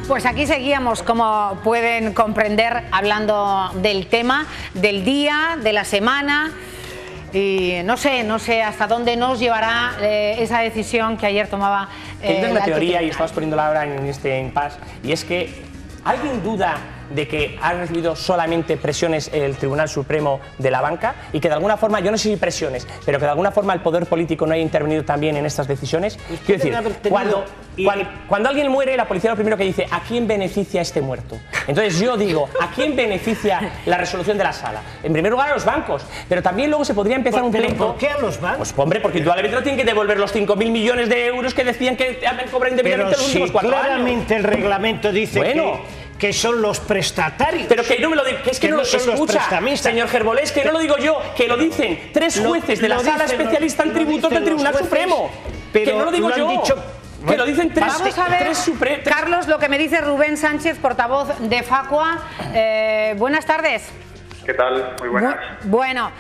Pues aquí seguíamos, como pueden comprender, hablando del tema, del día, de la semana. Y no sé hasta dónde nos llevará esa decisión que ayer tomaba. Tengo una teoría y estamos poniéndola ahora en este impasse, y es que ¿alguien duda de que ha recibido solamente presiones el Tribunal Supremo de la banca y que de alguna forma, yo no sé si presiones, pero que de alguna forma el poder político no haya intervenido también en estas decisiones? Quiero decir, cuando alguien muere, la policía lo primero que dice: ¿a quién beneficia este muerto? Entonces yo digo, ¿a quién beneficia la resolución de la sala? En primer lugar a los bancos, pero también luego se podría empezar un pleito. ¿Por qué a los bancos? Pues hombre, porque indudablemente no tienen que devolver los 5.000 millones de euros que decían que habían cobrado indebidamente los últimos 4 años. Claramente el reglamento dice que son los prestatarios. Pero que no me lo diga, que es que no lo escucha, señor Gerbolés, que no lo digo yo, que lo dicen 3 jueces de la sala especialista en tributos del Tribunal Supremo. Que no lo digo yo. Que lo dicen 3 Vamos a ver, Carlos, lo que me dice Rubén Sánchez, portavoz de Facua. Buenas tardes. ¿Qué tal? Muy buenas. Bueno,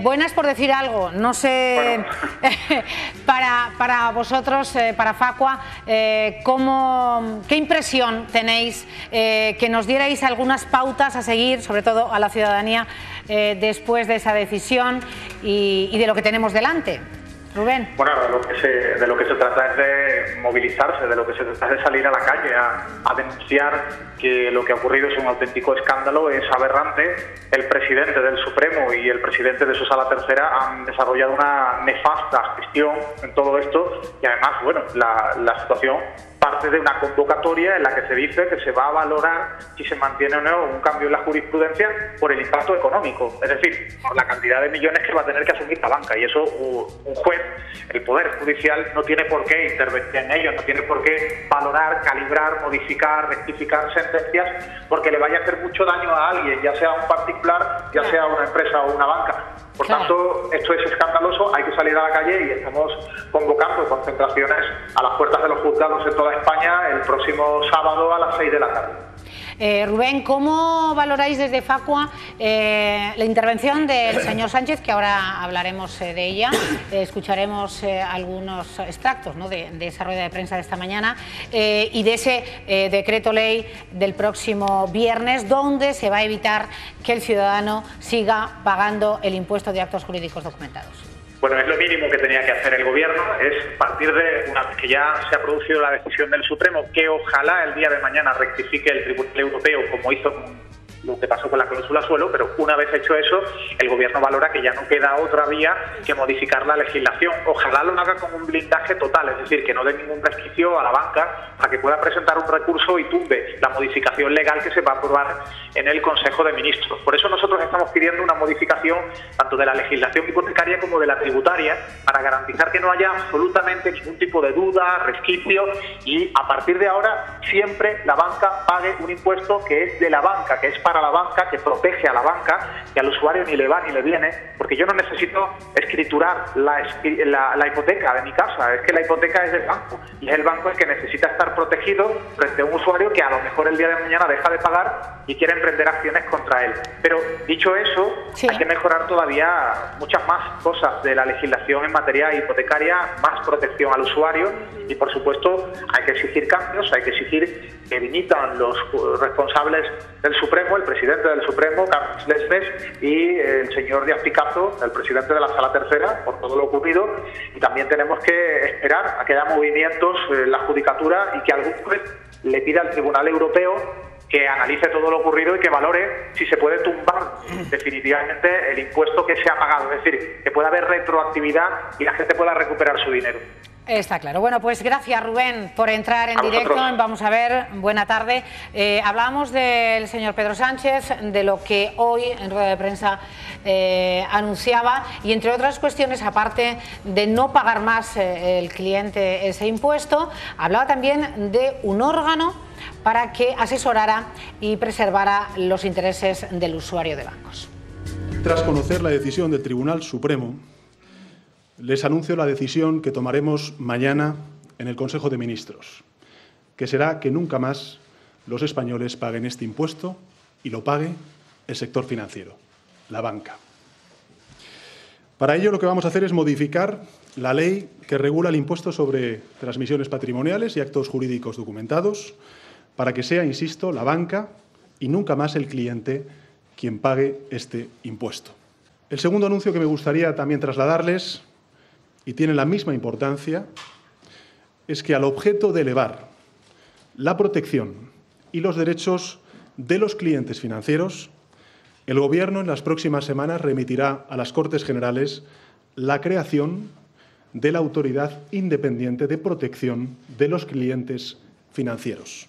buenas por decir algo. No sé, bueno. para vosotros, para Facua, ¿qué impresión tenéis? Que nos dierais algunas pautas a seguir, sobre todo a la ciudadanía, después de esa decisión y de lo que tenemos delante. Rubén. Bueno, de lo que se trata es de movilizarse, de lo que se trata es de salir a la calle a denunciar que lo que ha ocurrido es un auténtico escándalo, es aberrante. El presidente del Supremo y el presidente de su Sala Tercera han desarrollado una nefasta gestión en todo esto y además, bueno, la situación parte de una convocatoria en la que se dice que se va a valorar si se mantiene o no un cambio en la jurisprudencia por el impacto económico, es decir, por la cantidad de millones que va a tener que asumir la banca, y eso un juez, el Poder Judicial, no tiene por qué intervenir en ello, no tiene por qué valorar, calibrar, modificar, rectificar sentencias porque le vaya a hacer mucho daño a alguien, ya sea un particular, ya sea una empresa o una banca. Por tanto, esto es escandaloso, hay que salir a la calle y estamos convocando concentraciones a las puertas de los juzgados en toda España el próximo sábado a las 6 de la tarde. Rubén, ¿cómo valoráis desde Facua la intervención del señor Sánchez, que ahora hablaremos de ella? Escucharemos algunos extractos, ¿no?, de esa rueda de prensa de esta mañana y de ese decreto ley del próximo viernes, donde se va a evitar que el ciudadano siga pagando el impuesto de actos jurídicos documentados. Bueno, es lo mínimo que tenía que hacer el Gobierno, es partir de, una vez que ya se ha producido la decisión del Supremo, que ojalá el día de mañana rectifique el Tribunal Europeo, como hizo lo que pasó con la cláusula suelo, pero una vez hecho eso, el Gobierno valora que ya no queda otra vía que modificar la legislación. Ojalá lo haga con un blindaje total, es decir, que no dé ningún resquicio a la banca para que pueda presentar un recurso y tumbe la modificación legal que se va a aprobar en el Consejo de Ministros. Por eso nosotros estamos pidiendo una modificación tanto de la legislación hipotecaria como de la tributaria, para garantizar que no haya absolutamente ningún tipo de duda, resquicio, y a partir de ahora siempre la banca pague un impuesto que es de la banca, que es para la banca, que protege a la banca, y al usuario ni le va ni le viene, porque yo no necesito escriturar la hipoteca de mi casa, es que la hipoteca es del banco, y es el banco el que necesita estar protegido frente a un usuario que a lo mejor el día de mañana deja de pagar y quiere emprender acciones contra él. Pero dicho eso, hay que mejorar todavía muchas más cosas de la legislación en materia hipotecaria, más protección al usuario, y por supuesto hay que exigir cambios, hay que exigir que dimitan los responsables del Supremo, el presidente del Supremo, Carlos Lesmes, y el señor Díaz Picazo, el presidente de la Sala Tercera, por todo lo ocurrido. Y también tenemos que esperar a que haya movimientos en la judicatura y que algún juez le pida al Tribunal Europeo que analice todo lo ocurrido y que valore si se puede tumbar definitivamente el impuesto que se ha pagado, es decir, que pueda haber retroactividad y la gente pueda recuperar su dinero. Está claro. Bueno, pues gracias, Rubén, por entrar en directo. Vamos a ver, buena tarde. Hablábamos del señor Pedro Sánchez, de lo que hoy en rueda de prensa anunciaba, y entre otras cuestiones, aparte de no pagar más el cliente ese impuesto, hablaba también de un órgano para que asesorara y preservara los intereses del usuario de bancos. Tras conocer la decisión del Tribunal Supremo, les anuncio la decisión que tomaremos mañana en el Consejo de Ministros, que será que nunca más los españoles paguen este impuesto y lo pague el sector financiero, la banca. Para ello lo que vamos a hacer es modificar la ley que regula el impuesto sobre transmisiones patrimoniales y actos jurídicos documentados, para que sea, insisto, la banca y nunca más el cliente quien pague este impuesto. El segundo anuncio que me gustaría también trasladarles, y tiene la misma importancia, es que al objeto de elevar la protección y los derechos de los clientes financieros, el Gobierno en las próximas semanas remitirá a las Cortes Generales la creación de la Autoridad Independiente de Protección de los Clientes Financieros.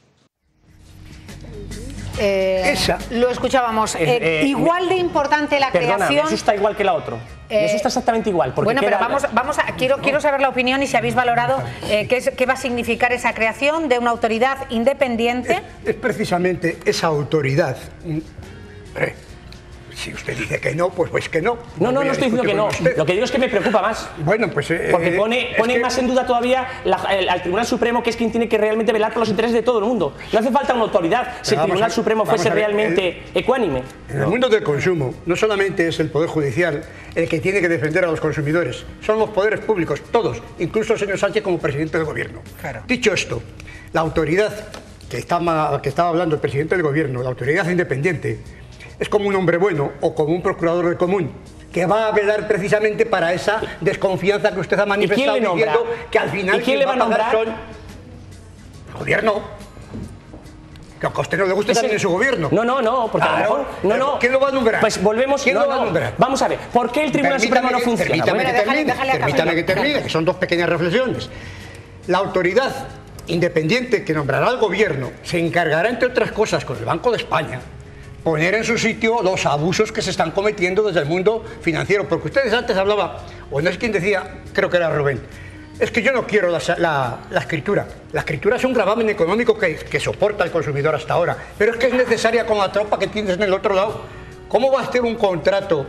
Lo escuchábamos. Igual de importante la creación. Eso está igual que la otra. Eso está exactamente igual. Porque bueno, pero quiero saber la opinión y si habéis valorado qué va a significar esa creación de una autoridad independiente. Es precisamente esa autoridad. Si usted dice que no, pues que no. No estoy diciendo que no. Lo que digo es que me preocupa más. Bueno, pues... porque pone más en duda todavía al Tribunal Supremo, que es quien tiene que realmente velar por los intereses de todo el mundo. No hace falta una autoridad si el Tribunal Supremo fuese realmente ecuánime. En el mundo del consumo, no solamente es el Poder Judicial el que tiene que defender a los consumidores, son los poderes públicos, todos, incluso el señor Sánchez como presidente del Gobierno. Claro. Dicho esto, la autoridad que estaba hablando el presidente del Gobierno, la autoridad independiente, es como un hombre bueno o como un procurador del común que va a velar precisamente para esa desconfianza que usted ha manifestado diciendo que al final ¿quién le va a nombrar? Son el Gobierno. Que a usted no le guste también en su Gobierno. No, porque a lo mejor... ¿Quién lo va a nombrar? Pues volvemos... ¿Quién lo va a nombrar? Vamos a ver, ¿por qué el Tribunal Supremo no funciona? Permítame que termine, que son dos pequeñas reflexiones. La autoridad independiente que nombrará al Gobierno se encargará, entre otras cosas, con el Banco de España, poner en su sitio los abusos que se están cometiendo desde el mundo financiero. Porque ustedes antes hablaban, o no es quien decía, creo que era Rubén, es que yo no quiero la escritura. La escritura es un gravamen económico que soporta el consumidor hasta ahora, pero es que es necesaria con la tropa que tienes en el otro lado. ¿Cómo va a hacer un contrato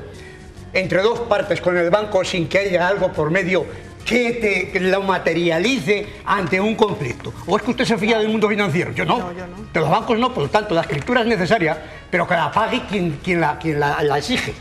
entre dos partes con el banco sin que haya algo por medio que lo materialice ante un conflicto? ¿O es que usted se fía del mundo financiero? Yo no. De los bancos no, por lo tanto la escritura es necesaria, pero que la pague quien la exige,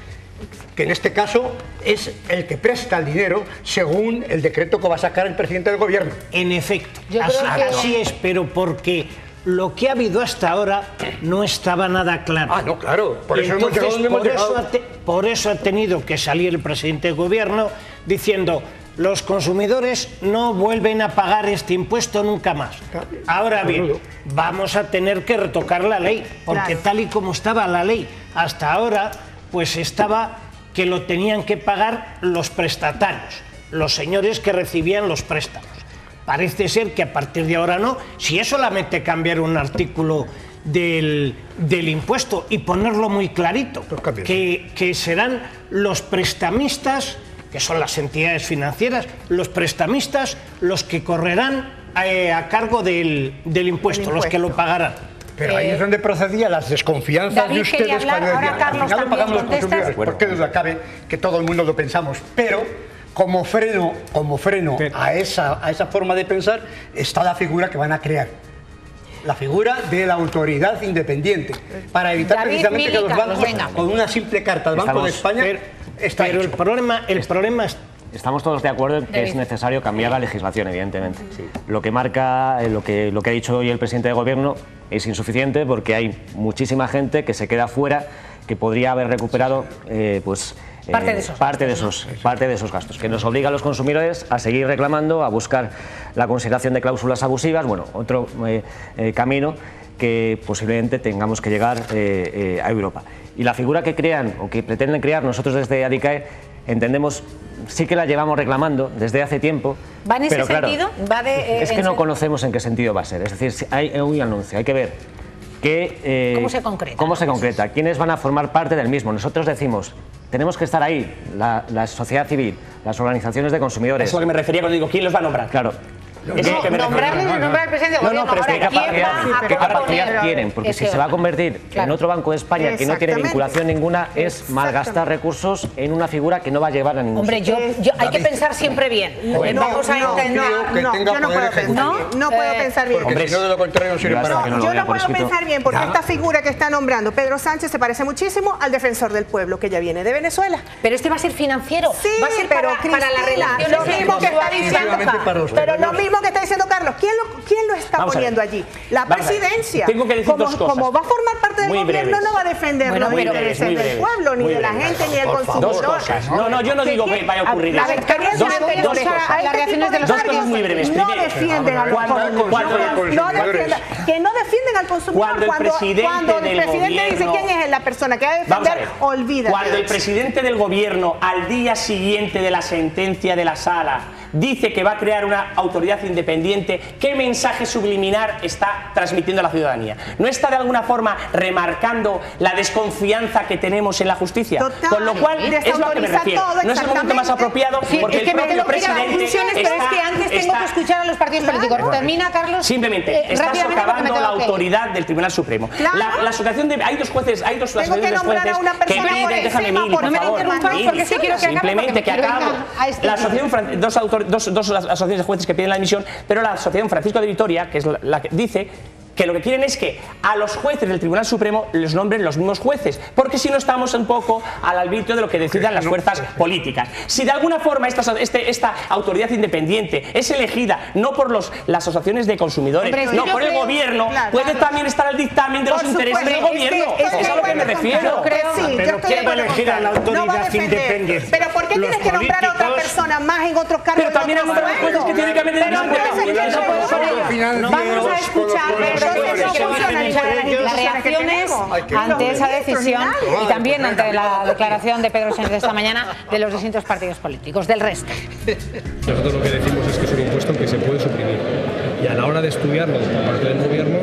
que en este caso es el que presta el dinero según el decreto que va a sacar el presidente del Gobierno. En efecto, así es, pero porque lo que ha habido hasta ahora no estaba nada claro. No, claro, por eso hemos llegado donde hemos llegado. Por eso ha tenido que salir el presidente del Gobierno diciendo: los consumidores no vuelven a pagar este impuesto nunca más. Ahora bien, vamos a tener que retocar la ley, porque tal y como estaba la ley hasta ahora, pues estaba que lo tenían que pagar los prestatarios, los señores que recibían los préstamos. Parece ser que a partir de ahora no. Si es solamente cambiar un artículo del impuesto y ponerlo muy clarito, que serán los prestamistas, que son las entidades financieras, los prestamistas los que correrán a cargo del impuesto, los que lo pagarán. Pero ahí es donde procedían las desconfianzas de ustedes cuando decían, al final lo pagamos los consumidores, porque duda cabe que todo el mundo lo pensamos, pero como freno a esa forma de pensar está la figura que van a crear, la figura de la autoridad independiente, para evitar precisamente que los bancos, con una simple carta al Banco de España, pero el problema es... Estamos todos de acuerdo en que es necesario cambiar la legislación, evidentemente. Sí. Lo que marca, lo que ha dicho hoy el presidente de Gobierno es insuficiente, porque hay muchísima gente que se queda fuera, que podría haber recuperado parte de esos gastos, que nos obliga a los consumidores a seguir reclamando, a buscar la consideración de cláusulas abusivas, otro camino que posiblemente tengamos que llegar a Europa. Y la figura que crean o que pretenden crear, nosotros desde ADICAE entendemos, sí que la llevamos reclamando desde hace tiempo. ¿Va en ese sentido? Es que no conocemos en qué sentido va a ser. Es decir, hay un anuncio, hay que ver cómo se concreta, quiénes van a formar parte del mismo. Nosotros decimos, tenemos que estar ahí, la sociedad civil, las organizaciones de consumidores. Es a lo que me refería cuando digo, ¿quién los va a nombrar? Claro. Nombrar al presidente del Gobierno. Pero es que ¿qué capacidad tienen? Porque si se va a convertir en otro Banco de España que no tiene vinculación ninguna, es malgastar recursos en una figura que no va a llevar a ningún sitio. Hombre, hay que pensar siempre bien. Vamos a intentar. No puedo pensar bien. Porque si no, de lo contrario no sirve para nada. Yo no puedo pensar bien, porque esta figura que está nombrando Pedro Sánchez se parece muchísimo al defensor del pueblo, que ya viene de Venezuela. Pero este va a ser financiero. Sí, va a ser para las relaciones. Lo mismo que está diciendo Carlos. Pero lo mismo que está diciendo Carlos. ¿Quién lo está poniendo allí. La presidencia, tengo que decir dos cosas. Como va a formar parte del gobierno, no va a defender los intereses del pueblo, ni de la gente, ni del consumidor. Dos cosas. No, yo no digo que vaya a ocurrir eso. Dos cosas muy breves. No defienden al consumidor. Que no defienden al consumidor. Cuando el presidente dice quién es la persona que va a defender, olvídate. Cuando el presidente del gobierno, al día siguiente de la sentencia de la sala, dice que va a crear una autoridad independiente, ¿qué mensaje subliminar está transmitiendo a la ciudadanía? ¿No está de alguna forma remarcando la desconfianza que tenemos en la justicia? Total, con lo cual, es lo que me refiero. No es el momento más apropiado porque el propio presidente pero es que antes tengo que escuchar a los partidos políticos. Termina, Carlos. Simplemente, está socavando la autoridad del Tribunal Supremo. La asociación de... Hay dos jueces, hay dos asociaciones de jueces que piden... Déjame, Mili, por favor. Simplemente que acabo. La asociación... Dos asociaciones de jueces que piden la dimisión, pero la asociación Francisco de Vitoria, que es la que dice que lo que quieren es que a los jueces del Tribunal Supremo les nombren los mismos jueces, porque si no estamos un poco al arbitrio de lo que decidan las fuerzas políticas. Si de alguna forma esta autoridad independiente es elegida no por las asociaciones de consumidores, no por el gobierno, puede también estar al dictamen de los intereses del gobierno. Es a lo que me refiero. Pero ¿quién va a elegir a la autoridad independiente? ¿Pero por qué tienes que nombrar a otra persona más en otros cargos? Pero también hay otros jueces que tienen que haber Vamos a escuchar las reacciones ante esa decisión y también ante la declaración de Pedro Sánchez de esta mañana de los distintos partidos políticos, del resto. Nosotros lo que decimos es que es un impuesto que se puede suprimir y a la hora de estudiarlo por parte del gobierno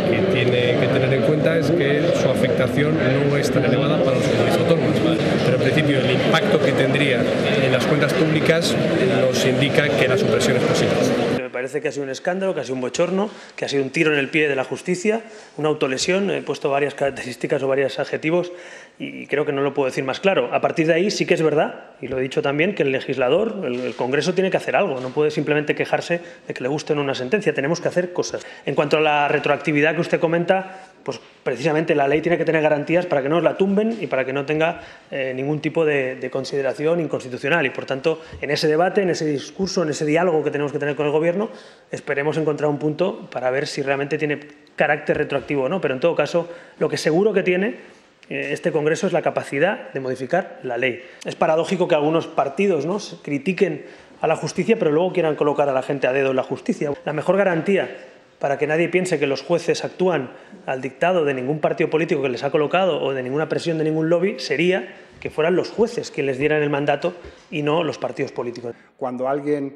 que tiene que tener en cuenta es que su afectación no es tan elevada para los comunidades autónomas, pero en principio el impacto que tendría en las cuentas públicas nos indica que la supresión es posible. Me parece que ha sido un escándalo, que ha sido un bochorno, que ha sido un tiro en el pie de la justicia, una autolesión. He puesto varias características o varios adjetivos y creo que no lo puedo decir más claro. A partir de ahí sí que es verdad, y lo he dicho también, que el legislador, el Congreso tiene que hacer algo. No puede simplemente quejarse de que le guste o no una sentencia. Tenemos que hacer cosas. En cuanto a la retroactividad que usted comenta, pues precisamente la ley tiene que tener garantías para que no la tumben y para que no tenga ningún tipo de consideración inconstitucional. Y por tanto, en ese debate, en ese discurso, en ese diálogo que tenemos que tener con el Gobierno, esperemos encontrar un punto para ver si realmente tiene carácter retroactivo o no. Pero en todo caso, lo que seguro que tiene este Congreso es la capacidad de modificar la ley. Es paradójico que algunos partidos, ¿no?, critiquen a la justicia, pero luego quieran colocar a la gente a dedo en la justicia. La mejor garantía para que nadie piense que los jueces actúan al dictado de ningún partido político que les ha colocado o de ninguna presión de ningún lobby sería que fueran los jueces quienes les dieran el mandato y no los partidos políticos. Cuando alguien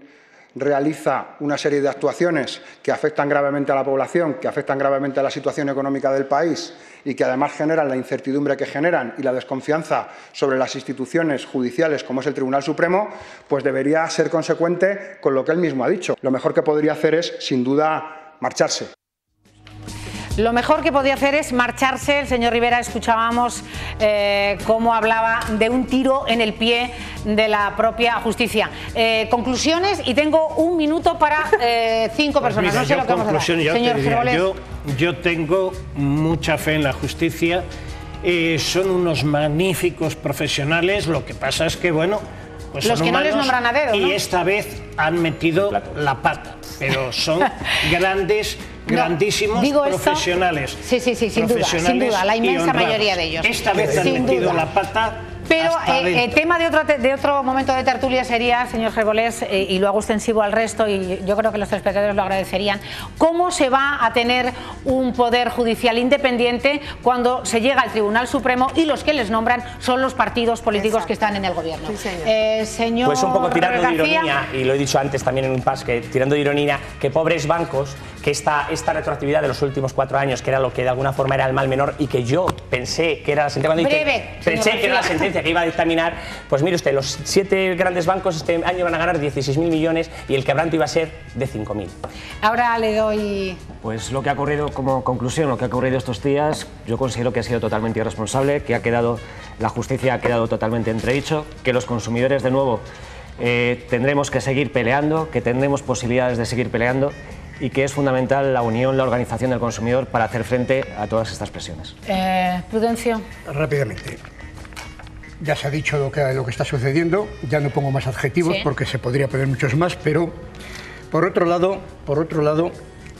realiza una serie de actuaciones que afectan gravemente a la población, que afectan gravemente a la situación económica del país y que además generan la incertidumbre que generan y la desconfianza sobre las instituciones judiciales como es el Tribunal Supremo, pues debería ser consecuente con lo que él mismo ha dicho. Lo mejor que podría hacer es, sin duda, marcharse. Lo mejor que podía hacer es marcharse. El señor Rivera, escuchábamos cómo hablaba de un tiro en el pie de la propia justicia. Conclusiones, y tengo un minuto para 5 personas. Mira, no sé lo que vamos a dar. Señor Gerbolés. Yo tengo mucha fe en la justicia. Son unos magníficos profesionales. Lo que pasa es que, bueno, pues los que no les nombran a dedo, ¿no? Y esta vez han metido la pata. Pero son grandísimos profesionales. Sí, sin duda, la inmensa mayoría de ellos. Esta vez han metido la pata. Pero tema de otro momento de tertulia sería, señor Gerbolés, y lo hago extensivo al resto, y yo creo que los telespectadores lo agradecerían, ¿cómo se va a tener un poder judicial independiente cuando se llega al Tribunal Supremo y los que les nombran son los partidos políticos que están en el gobierno? Sí, señor. Pues un poco tirando de ironía, y lo he dicho antes también en un pas, que tirando de ironía, que pobres bancos, que esta retroactividad de los últimos 4 años, que era lo que de alguna forma era el mal menor y que yo pensé que era la sentencia, pensé que era la sentencia que iba a dictaminar, pues mire usted, los 7 grandes bancos este año van a ganar 16.000 millones y el quebranto iba a ser de 5.000. Ahora le doy... Pues lo que ha ocurrido, como conclusión, lo que ha ocurrido estos días, yo considero que ha sido totalmente irresponsable, que la justicia ha quedado totalmente entredicho, que los consumidores, de nuevo, tendremos que seguir peleando, que tendremos posibilidades de seguir peleando, y que es fundamental la unión, la organización del consumidor para hacer frente a todas estas presiones. Prudencio. Rápidamente. Ya se ha dicho lo que está sucediendo, ya no pongo más adjetivos porque se podría poner muchos más, pero por otro lado,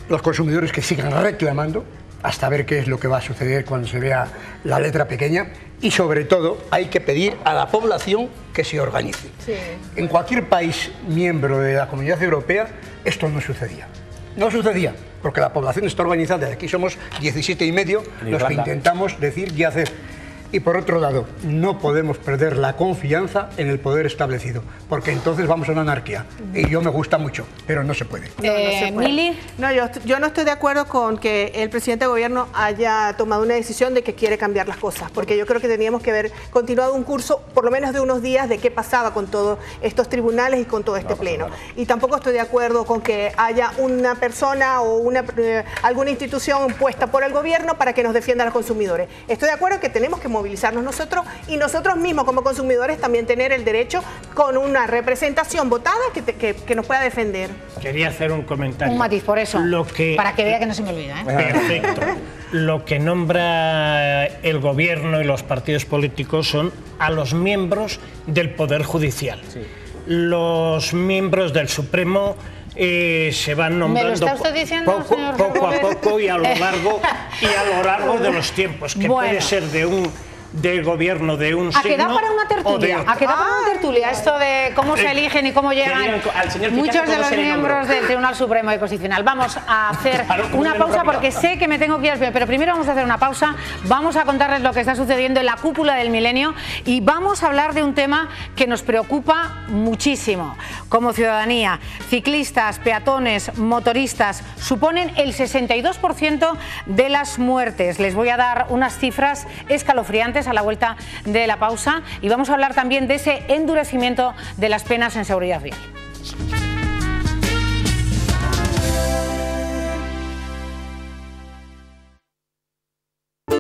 los consumidores que sigan reclamando hasta ver qué es lo que va a suceder cuando se vea la letra pequeña, y sobre todo hay que pedir a la población que se organice. Sí. En cualquier país miembro de la Comunidad Europea esto no sucedía. No sucedía, porque la población está organizada. Aquí somos 17,5 los que intentamos decir y hacer. Y por otro lado, no podemos perder la confianza en el poder establecido, porque entonces vamos a una anarquía. Y yo me gusta mucho, pero no se puede. ¿Mili? No, yo no estoy de acuerdo con que el presidente de gobierno haya tomado una decisión de que quiere cambiar las cosas, porque yo creo que teníamos que haber continuado un curso, por lo menos de unos días, de qué pasaba con todos estos tribunales y con todo este pleno. Y tampoco estoy de acuerdo con que haya una persona o alguna institución puesta por el gobierno para que nos defienda a los consumidores. Estoy de acuerdo en que tenemos que movilizarnos nosotros y nosotros mismos como consumidores también tener el derecho con una representación votada que nos pueda defender. Quería hacer un comentario. Un matiz, por eso, para que vea que no se me olvida. Perfecto. Lo que nombra el gobierno y los partidos políticos son a los miembros del Poder Judicial. Sí. Los miembros del Supremo se van nombrando ¿Me lo está usted diciendo, poco a poco y a lo largo de los tiempos, que puede ser del gobierno de un signo. ¿A qué da para una tertulia? ¿A qué da para una tertulia esto de cómo se eligen y cómo llegan muchos de los miembros del Tribunal Supremo y Constitucional? Vamos a hacer una pausa porque sé que me tengo que ir, pero primero vamos a hacer una pausa, vamos a contarles lo que está sucediendo en la cúpula del milenio y vamos a hablar de un tema que nos preocupa muchísimo como ciudadanía. Ciclistas, peatones, motoristas suponen el 62% de las muertes. Les voy a dar unas cifras escalofriantes a la vuelta de la pausa y vamos a hablar también de ese endurecimiento de las penas en seguridad vial.